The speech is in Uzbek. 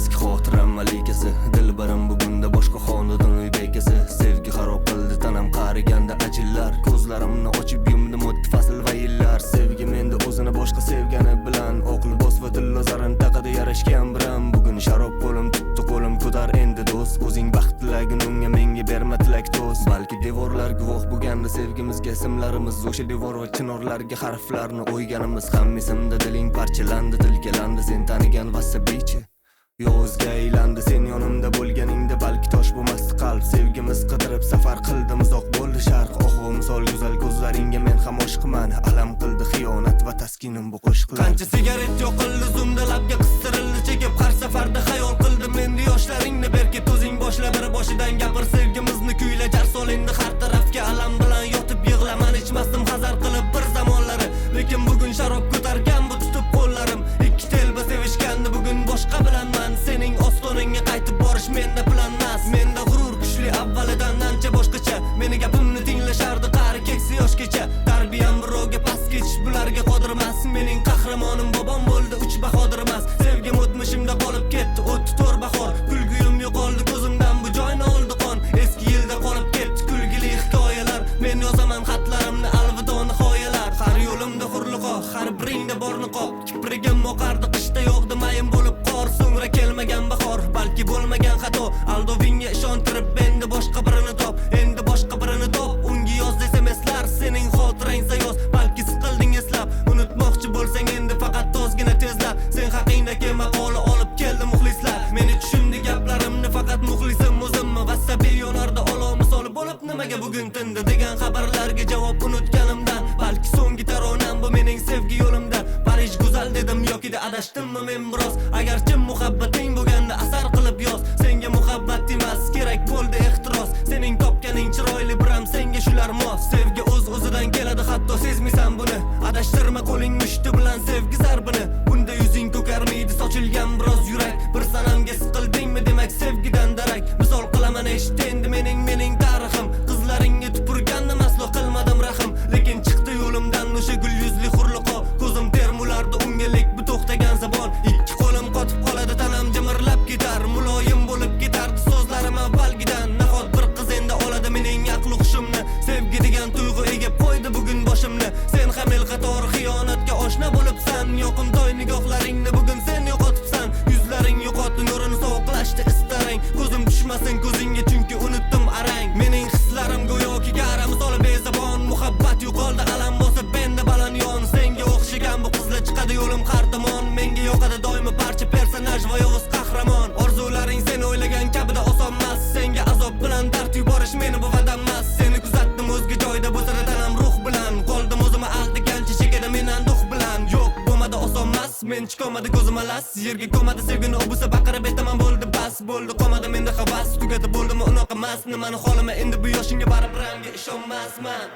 eski xotiram malikasi. Dilbarim bugunda boshqa xonadon uy bekasi. Sevgi xarob qildi tanam qariganda ajillar. Ko'zlarimni ochib yumdim o'tdi fasl va yillar. Sevgi menda o'zini boshqa sevgani bilan oq libos va dillozarin taqada yarashgan biram. Bugun sharob qo'lim tutdi qo'lim ko'tar endi do'st. O'zing baxt tilagin unga menga berma tilak do'st. Balki devorlar guvoh bo'lganda sevgimizga ismlarimiz o'sha devor va chinorlarga harflarni o'yganimiz ham esimda. Diling parchalandi tilkalandi sen tanigan vasabichi. Yozga aylandi sen yonimda bo'lganingda balki tosh bo'lmasdi qalb. Sevgimiz qidirib safar qildim uzoq bo'ldi sharq. Ohu misol go'zal ko'zlaringga men ham oshiqman. Alam qildi xiyonat va taskinim bu qo'shiqlar. Qancha sigaret yoqildi zumda labga qistirildi chekib har safarda xayol qildim endi yoshlaringni berkit o'zing boshla bir boshidan gapir sevgimizni kuyla jar sol endi har tarafga alam bilan yotib yig'laman ichmasdim hazar qilib bir zamonlari lekin bugun sharob ko'targan bu tutib qo'llarim ikki telba sevishgandi bugun boshqa bilanman sening ostoningga qaytib borish menda planmas menda g'urur kuchli avvalidan ancha boshqacha meni gapimni tinglashardi qari keksa yoshgacha tarbiyam birovga past ketish bularga qodir emas mening qahramonim bobom bo'ldi uch bahodir emas sevgim o'tmishimda qolib ketdi o'tdi to'r bahor kulguyim yo'qoldi ko'zimdan bu joyni oldi qon eski yilda qolib ketdi kulgili hikoyalar men yozaman xatlarimni alvido nihoyalar har yo'limda hurliqo har biringda bor niqob kiprigim oqardi qishda yog'di mayin bo'lib qor so'ngra kelmagan bahor balki bo'lmagan xato aldovingga ishontirib endi boshqa birini top endi boshqa birini top unga yoz SMS'lar sening xotirang sayoz balki siqilding eslab unutmoqchi bo'lsang endi faqat ozgina tezlab sen haqingdagi maqola olib keldi muxlislar meni tushundi gaplarimni faqat muxlisim o'zimmi vasabiy yonarda olov misoli bo'lib nimaga bugun tindi degan xabarlarga javob unutganimdan balki so'nggi taronam bu mening sevgi yo'limda Parij go'zal dedim yokida adashdimmi men biroz agarchi muhabbating bo'lganda asar qilib yoz senga muhabbat emas kerak bo'ldi ehtiros sening topganing chiroyli biram senga shular mos sevgi o'z-o'zidan keladi hatto sezmaysan buni adashtirma qo'ling mushti bilan sevgi zarbini bunda yuzing ko'karmaydi sochilgan biroz yurak bir sanamga siqildingmi demak sevgidan darak misol qilaman eshit endi mening tarixim qizlaringga tupurgandim aslo qilmadim rahm lekin chiqdi yo'limdan o'sha gul yuzli hurliqo ko'zim termulardi unga lek bu to'xtagan zabon ikki qo'lim qotib qoladi tanam jimirlab ketar muloyim bo'lib ketardi so'zlarim avvalgidan nahot bir qiz endi oladi mening aql hushimni sevgi degan tuyg'u egib qo'ydi bugun boshimni sen ham el qatori xiyonatga oshna bo'libsan yoqimtoy nigohlaringni bugun sen yo'qotibsan yuzlaring yo'qotdi nurini sovuqlashdi istaring ko'zim tushmasin ko'zingga chunki unutdim arang mening hislarim go'yoki gara misoli bezabon muhabbat yo'qoldi alam bosib benda baland yon senga o'xshagan bu qizlar chiqadi yo'lim har tomon menga yoqadi doimo barcha personaj va yovuz qahramon orzularing sen o'ylagan kabida osonmas senga azob bilan dard yuborish meni bu vadanmas seni kuzatdim o'zga joyda bo'lsa tanam ruh bilan qoldim o'zimni aldagancha chekada men anduh bilan yo'q bo'lmadi osonmas men chiqolmadi ko'zim alas yerga ko'madi sevgini o'busa baqirib aytaman bo'ldi bas bo'ldi qolmadi menda havas tugadi bo'ldimi unaqa emas nimani xolima endi bu yoshingga baribir ishonmasman